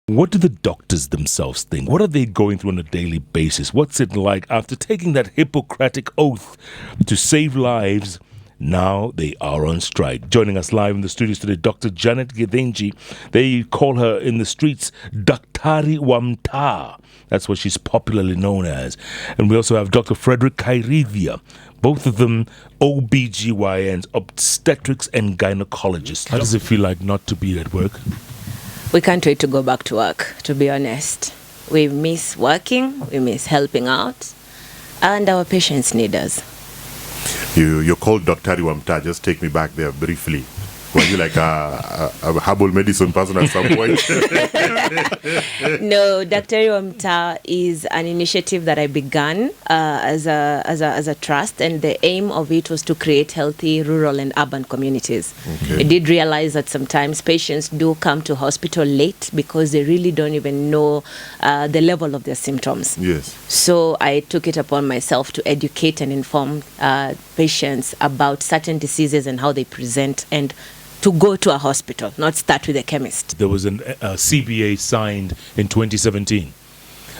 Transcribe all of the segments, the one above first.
What do the doctors themselves think? What are they going through on a daily basis? What's it like after taking that Hippocratic oath to save lives? Now they are on strike. Joining us live in the studios today, Dr. Janet Githinji. They call her in the streets Daktari wa Mtaa. That's what she's popularly known as. And we also have Dr. Frederick Kairidhia. Both of them OBGYNs, obstetrics and gynecologists. How does it feel like not to be at work? We can't wait to go back to work, to be honest. We miss working, we miss helping out, and our patients need us. You're called Dr. Wamta. Just take me back there briefly. Were you like a herbal medicine person at some point? No, Dr. Wamta is an initiative that I began as a trust, and the aim of it was to create healthy rural and urban communities. Okay. I did realize that sometimes patients do come to hospital late because they really don't even know the level of their symptoms. Yes. So I took it upon myself to educate and inform patients about certain diseases and how they present, and to go to a hospital, not start with a chemist. There was a CBA signed in 2017.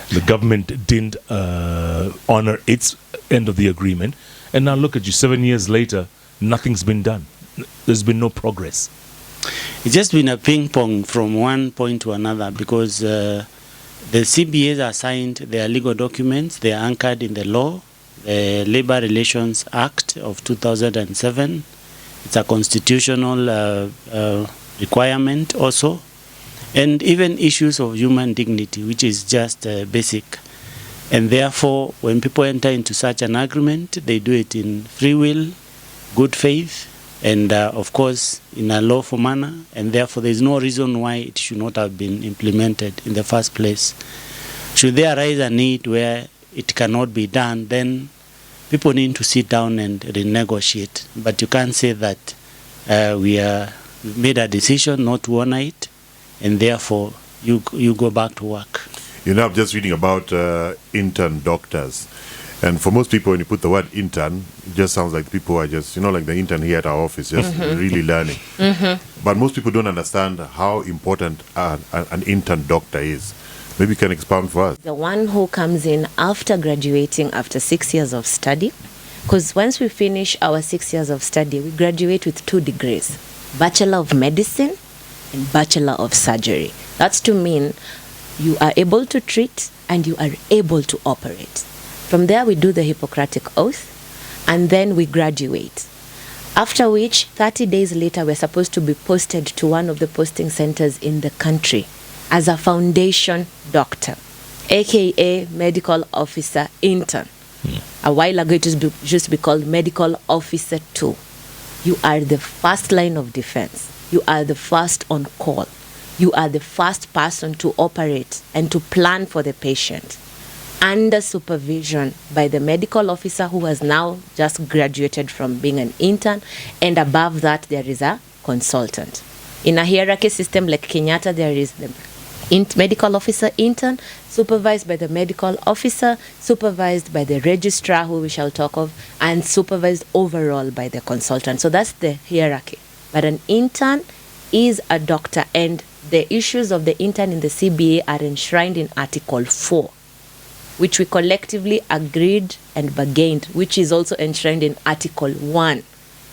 The government didn't honor its end of the agreement. And now look at you, 7 years later, nothing's been done. There's been no progress. It's just been a ping pong from one point to another because the CBAs are signed, they are legal documents, they are anchored in the law, the Labor Relations Act of 2007. It's a constitutional requirement also. And even issues of human dignity, which is just basic. And therefore, when people enter into such an agreement, they do it in free will, good faith, and of course, in a lawful manner. And therefore, there is no reason why it should not have been implemented in the first place. Should there arise a need where it cannot be done, then people need to sit down and renegotiate. But you can't say that we made a decision not to honor it, and therefore you go back to work. You know, I'm just reading about intern doctors. And for most people, when you put the word intern, it just sounds like people are just, like the intern here at our office, just really learning. But most people don't understand how important an intern doctor is. Maybe you can expound for us. The one who comes in after graduating, after 6 years of study, because once we finish our 6 years of study, we graduate with 2 degrees, Bachelor of Medicine and Bachelor of Surgery. That's to mean you are able to treat and you are able to operate. From there, we do the Hippocratic Oath, and then we graduate. After which, 30 days later, we're supposed to be posted to one of the posting centers in the country as a foundation doctor, aka medical officer intern. A while ago, it used to be called medical officer 2. You are the first line of defense. You are the first on call. You are the first person to operate and to plan for the patient, under supervision by the medical officer who has now just graduated from being an intern, and above that there is a consultant. In a hierarchy system like Kenyatta, there is the medical officer intern, supervised by the medical officer, supervised by the registrar, who we shall talk of, and supervised overall by the consultant. So that's the hierarchy. But an intern is a doctor, and the issues of the intern in the CBA are enshrined in Article 4, which we collectively agreed and bargained, which is also enshrined in Article 1.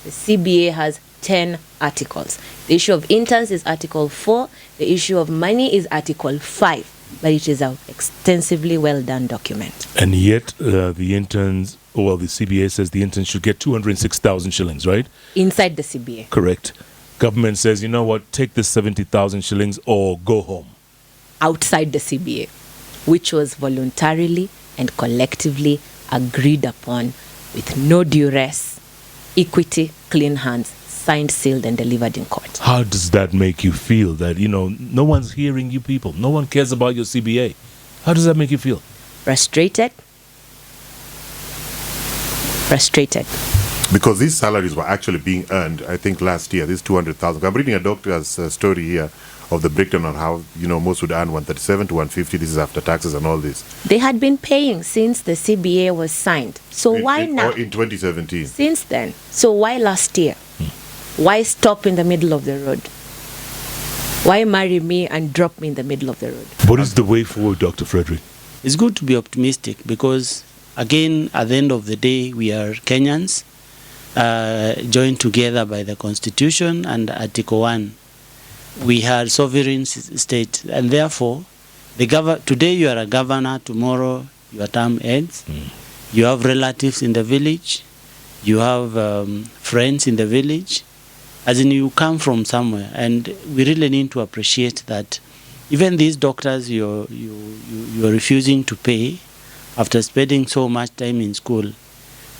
The CBA has 10 articles. The issue of interns is Article 4. The issue of money is Article 5. But it is an extensively well done document. And yet, the CBA says the interns should get 206,000 shillings, right? Inside the CBA. Correct. Government says, you know what, take this 70,000 shillings or go home. Outside the CBA, which was voluntarily and collectively agreed upon with no duress, equity, clean hands, signed, sealed, and delivered in court. How does that make you feel that, no one's hearing you people? No one cares about your CBA. How does that make you feel? Frustrated. Because these salaries were actually being earned, I think, last year, this 200,000. I'm reading a doctor's story here of the breakdown on how, most would earn 137 to 150. This is after taxes and all this. They had been paying since the CBA was signed. So why now? In 2017. Since then. So why last year? Why stop in the middle of the road? Why marry me and drop me in the middle of the road? What is the way forward, Dr. Frederick? It's good to be optimistic because, again, at the end of the day, we are Kenyans, joined together by the Constitution and Article 1. We are sovereign state, and therefore, today you are a governor, tomorrow your term ends. You have relatives in the village, you have friends in the village, as in you come from somewhere, and we really need to appreciate that even these doctors you're refusing to pay after spending so much time in school,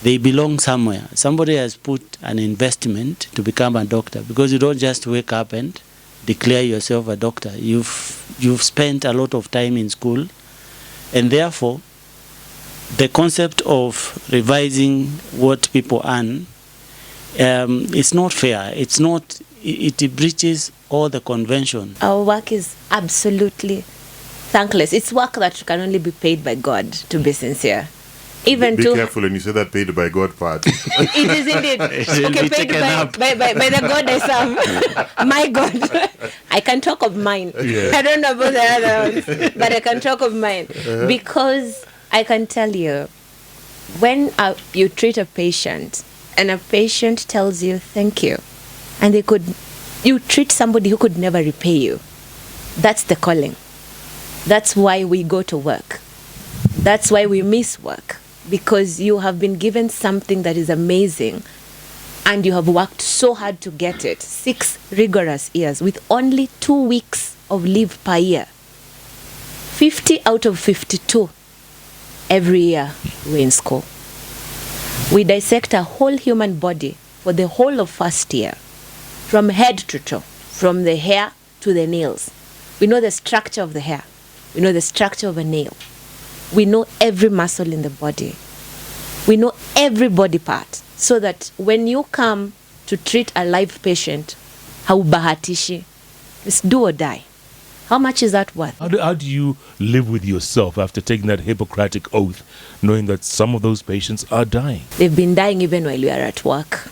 they belong somewhere. Somebody has put an investment to become a doctor, because you don't just wake up and declare yourself a doctor. You've spent a lot of time in school, and therefore the concept of revising what people earn, it's not fair. It breaches all the convention. Our work is absolutely thankless. It's work that can only be paid by God, to be sincere. Even be to careful when you say that paid by God part. It is indeed. Okay, paid by the God I serve. My God. I can talk of mine. Yeah. I don't know about the other ones, but I can talk of mine. Because I can tell you, when you treat a patient and a patient tells you thank you, and you treat somebody who could never repay you, that's the calling. That's why we go to work. That's why we miss work. Because you have been given something that is amazing, and you have worked so hard to get it. 6 rigorous years with only 2 weeks of leave per year. 50 out of 52 every year we're in school. We dissect a whole human body for the whole of first year, from head to toe, from the hair to the nails. We know the structure of the hair. We know the structure of a nail. We know every muscle in the body. We know every body part, so that when you come to treat a live patient, haubahatishi, it's do or die. How much is that worth? How do you live with yourself after taking that Hippocratic oath, knowing that some of those patients are dying? They've been dying even while we are at work.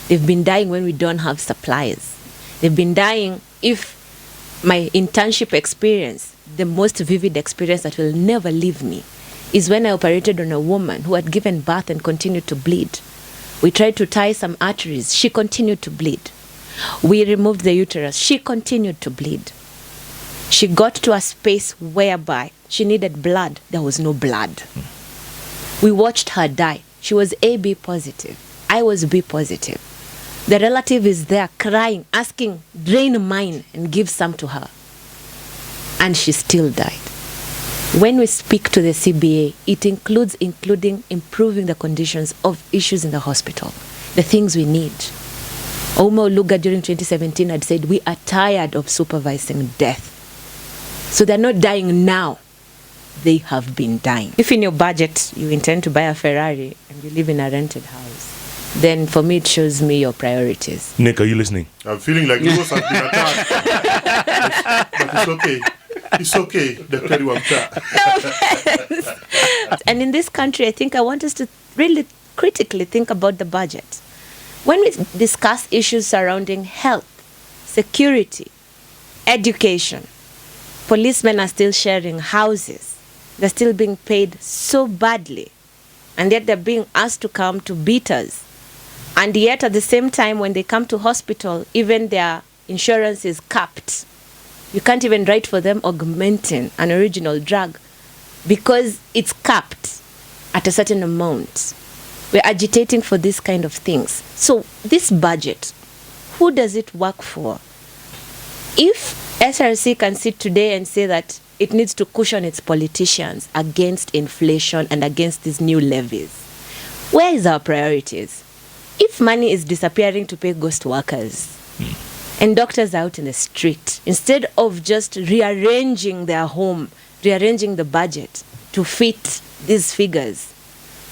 They've been dying when we don't have supplies. They've been dying. If my internship experience, the most vivid experience that will never leave me, is when I operated on a woman who had given birth and continued to bleed. We tried to tie some arteries. She continued to bleed. We removed the uterus. She continued to bleed. She got to a space whereby she needed blood. There was no blood. We watched her die. She was AB positive. I was B positive. The relative is there crying, asking, drain mine and give some to her. And she still died. When we speak to the CBA, it includes improving the conditions of issues in the hospital, the things we need. Ouma Oluga during 2017 had said, we are tired of supervising death. So they're not dying now. They have been dying. If in your budget you intend to buy a Ferrari and you live in a rented house, then for me it shows me your priorities. Nick, are you listening? I'm feeling like yours has been attacked. But it's okay. It's okay, Dr. Wamta. And in this country, I think I want us to really critically think about the budget. When we discuss issues surrounding health, security, education, policemen are still sharing houses. They're still being paid so badly. And yet they're being asked to come to beat us. And yet at the same time, when they come to hospital, even their insurance is capped. You can't even write for them augmentin, an original drug, because it's capped at a certain amount. We're agitating for these kind of things. So this budget, who does it work for? If SRC can sit today and say that it needs to cushion its politicians against inflation and against these new levies, where is our priorities? If money is disappearing to pay ghost workers, and doctors are out in the street, instead of just rearranging their home, rearranging the budget to fit these figures,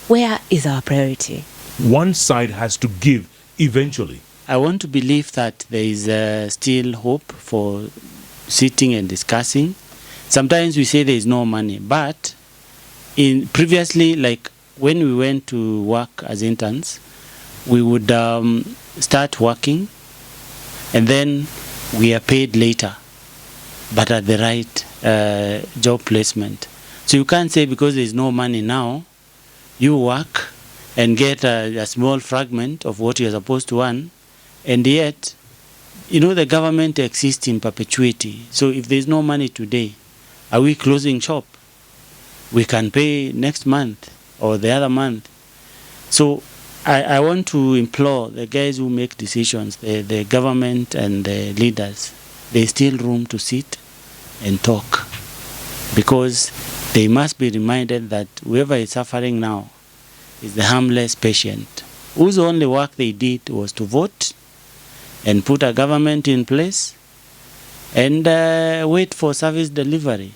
where is our priority? One side has to give eventually. I want to believe that there is still hope for sitting and discussing. Sometimes we say there is no money, but previously, like when we went to work as interns, we would start working, and then we are paid later. but at the right job placement. So you can't say because there's no money now, you work and get a small fragment of what you're supposed to earn, and yet, the government exists in perpetuity. So if there's no money today, are we closing shop? We can pay next month or the other month. So I want to implore the guys who make decisions, the government and the leaders, there's still room to sit and talk, because they must be reminded that whoever is suffering now is the harmless patient, whose only work they did was to vote and put a government in place and wait for service delivery.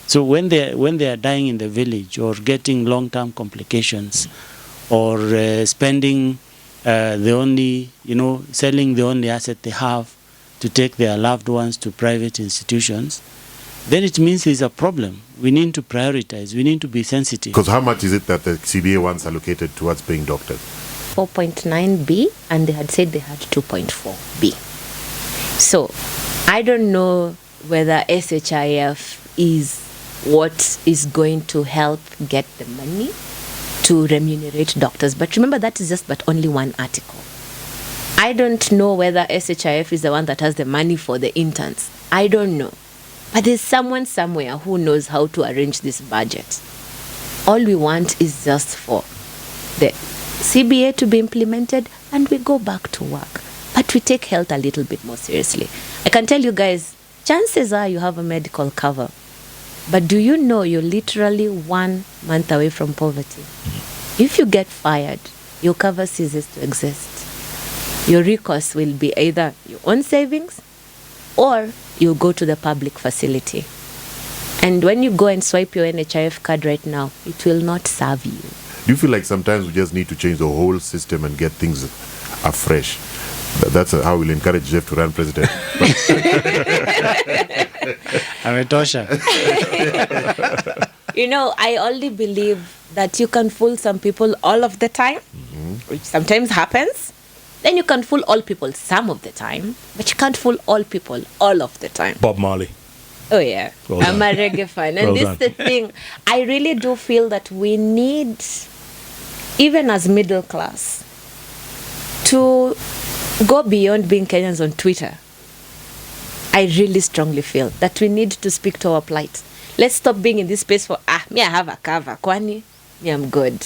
So when they are dying in the village or getting long-term complications or spending selling the only asset they have to take their loved ones to private institutions, then it means there's a problem. We need to prioritize. We need to be sensitive. Because how much is it that the CBA once allocated towards paying doctors? 4.9B, and they had said they had 2.4B. So I don't know whether SHIF is what is going to help get the money to remunerate doctors. But remember, that is just but only one article. I don't know whether SHIF is the one that has the money for the interns. I don't know. But there's someone somewhere who knows how to arrange this budget. All we want is just for the CBA to be implemented and we go back to work. But we take health a little bit more seriously. I can tell you guys, chances are you have a medical cover. But do you know you're literally 1 month away from poverty? If you get fired, your cover ceases to exist. Your recourse will be either your own savings or you go to the public facility. And when you go and swipe your NHIF card right now, it will not serve you. Do you feel like sometimes we just need to change the whole system and get things afresh? That's how we'll encourage Jeff to run president. Ametosha. I only believe that you can fool some people all of the time, which sometimes happens. Then you can fool all people some of the time, but you can't fool all people all of the time. Bob Marley. Oh, yeah. Well I'm done. a reggae fan. And Well this done. is the thing. I really do feel that we need, even as middle class, to go beyond being Kenyans on Twitter. I really strongly feel that we need to speak to our plight. Let's stop being in this space for, me, I have a cover. Kwani, me, I'm good.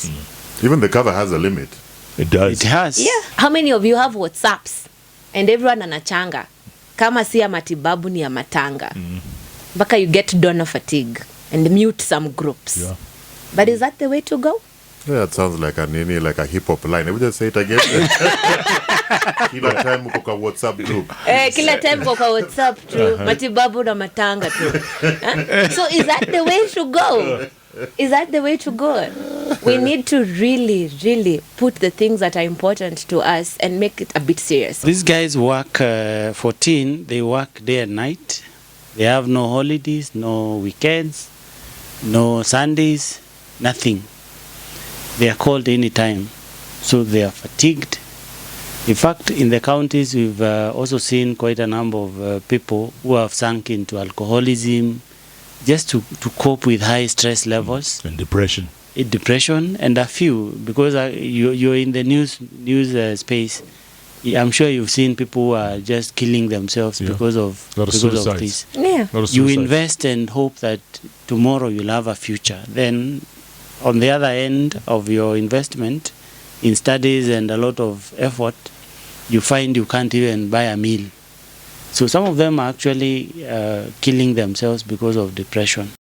Even the cover has a limit. It does. It has. Yeah. How many of you have WhatsApps? And everyone anachanga. Kama si ya matibabu ni ya matanga. Baka you get donor fatigue and mute some groups. Yeah. But is that the way to go? Yeah, it sounds like a hip hop line. Let me just say it again. Kila time uko kwa WhatsApp group. Kila time kwa WhatsApp tu, matibabu na matanga tu. So is that the way to go? Is that the way to go? We need to really, really put the things that are important to us and make it a bit serious. These guys work 14, they work day and night. They have no holidays, no weekends, no Sundays, nothing. They are called anytime. So they are fatigued. In fact, in the counties, we've also seen quite a number of people who have sunk into alcoholism just to cope with high stress levels. And depression. Depression, and a few, because you're in the news space. I'm sure you've seen people who are just killing themselves because of this. Yeah. You invest and hope that tomorrow you'll have a future. Then, on the other end of your investment in studies and a lot of effort, you find you can't even buy a meal. So some of them are actually killing themselves because of depression.